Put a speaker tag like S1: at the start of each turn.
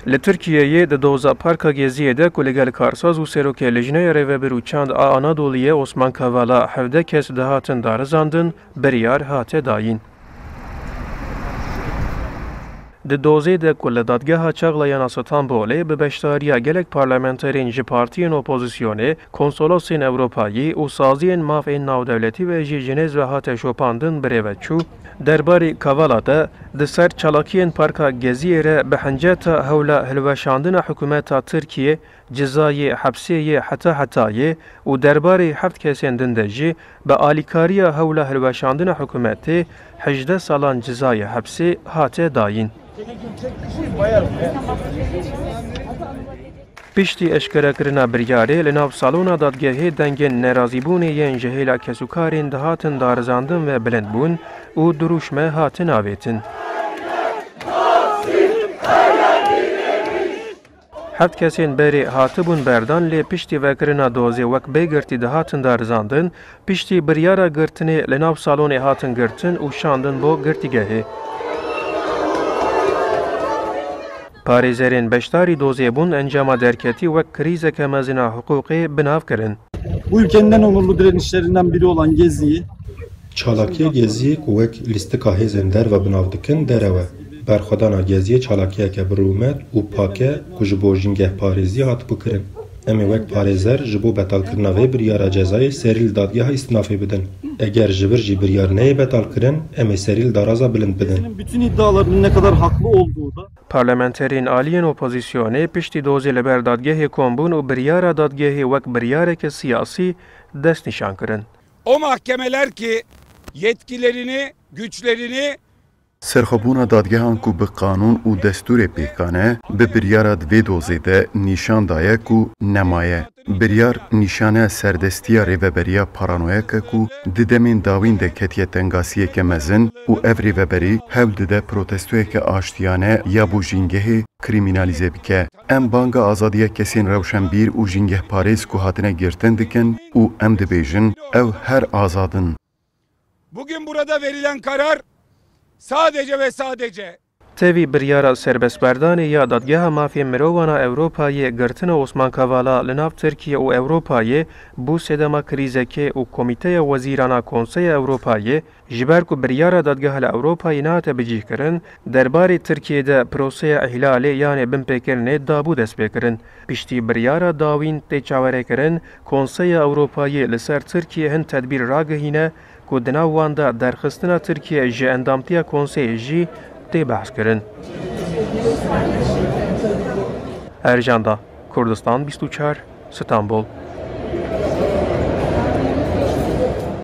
S1: Li Tirkiyeyê di doza Parka Geziyê de ku li gel karsaz û serokê Lejneyê Rêvebir û Çand a Anadoluyê Osman Kavala 17 kes dihatin darizandin, biryar hate dayîn. Di dozê de ku li Dadgeha Çaxlayan a Stenbolê bi beşdariya gelek parlamenterên ji partiyên opozisyonê, konsolosên Ewropayî û saziyên mafên navdewletî ve jî jinêz ve hate şopandin birêve çû, derbarê Kavala de di ser çalakiyên Parka Geziyê re bi hinceta hewla hilweşandina hikûmeta Tirkiye, cezayê hepseyê hetayê û derbarê 7 kesên din de jî bi alîkariya hewla hilweşandina hikûmetê 18 salan cezayê hepsê hate dayîn. Piştî eşkerekirina biryarê li nav salona dadgehê dengên nerazîbûnê yên ji hêla kesûkarên dihatin darizandin ve bilindbûn û duruşme hatin avêtin. Heft kesên berê hatibûn berdan lê piştî vekirina dozê wek bêgirtî dihatin darizandin, piştî biryara girtinê li nav salonê hatin girtin û şandin bo girtîgehê. Parêzerên beşdarî dozê bûn encama derketî wek krîzeke mezîna hukûqê binav kirin.
S2: Bu ülkenin en onurlu direnişlerinden biri olan Gezi'yi
S3: Çalakiya Geziyê ku wek lîstika hêzên derve binav dikin derewe. Berxwedana Geziyê çalakiyeke birûmet û pake ku ji bo jîngehparêzî hatibû kirin. Em ê wek parêzer ji bo betalkirina vê biryara cezayê serî li dadgeha îstînafê bidin. Eger ji vir jî biryar neyê betalkirin, em ê serî li daraza bilind bidin.
S2: bütün iddialarının ne kadar haklı olduğu da
S1: Parlamenterên aliyên opozisyonê piştî dozê li ber dadgehê kombûn û biryara dadgehê wek biryareke siyasî dest nîşan kirin.
S4: O mahkemeler ki yetkilerini, güçlerini
S5: Serxwebûna dadgehan ku bi qanûn û destûrê pêkane, bi biryara divê dozê de nîşan daye ku nemaye. Biryar nîşaneya serdestiya rêveberiya paranoyek e ku di demên dawîn de ketiye tengasiyeke mezin û ev rêveberî hewl dide protestoyeke aştiyane ya bû jîngehê krîmînalîze bike. Em banga azadiya kesên rewşenbîr û jîngehparêz ku hatine girtin dikin û em dibêjin ew her azadin.
S4: bugün burada verilen karar sadece ve sadece
S1: Tevî biryara serbestberdanê ya dadgeha mafiyên mirovana Ewropayê girtina Osman Kavala li nav Tirkiye û Ewropayê bû sedema krîzekê û Komîteya Wezîrana Konseya Ewropayê ji ber ku biryara dadgeha li Ewropayê nehate bicîhkirin, derbarê Tirkiyeyê proseya ihlalê yanê binpêkirinê dabû dest pêkirin. Piştî biryara dawîn tê çawerekirin, Konseya Ewropayê li ser Tirkiye hin tedbîr ragihîne ku di nav wan de derxistina Tirkiye ji endamtiya Konseyê jî tê behs kirin. Ercan da, Kurdistan 24, Stenbol.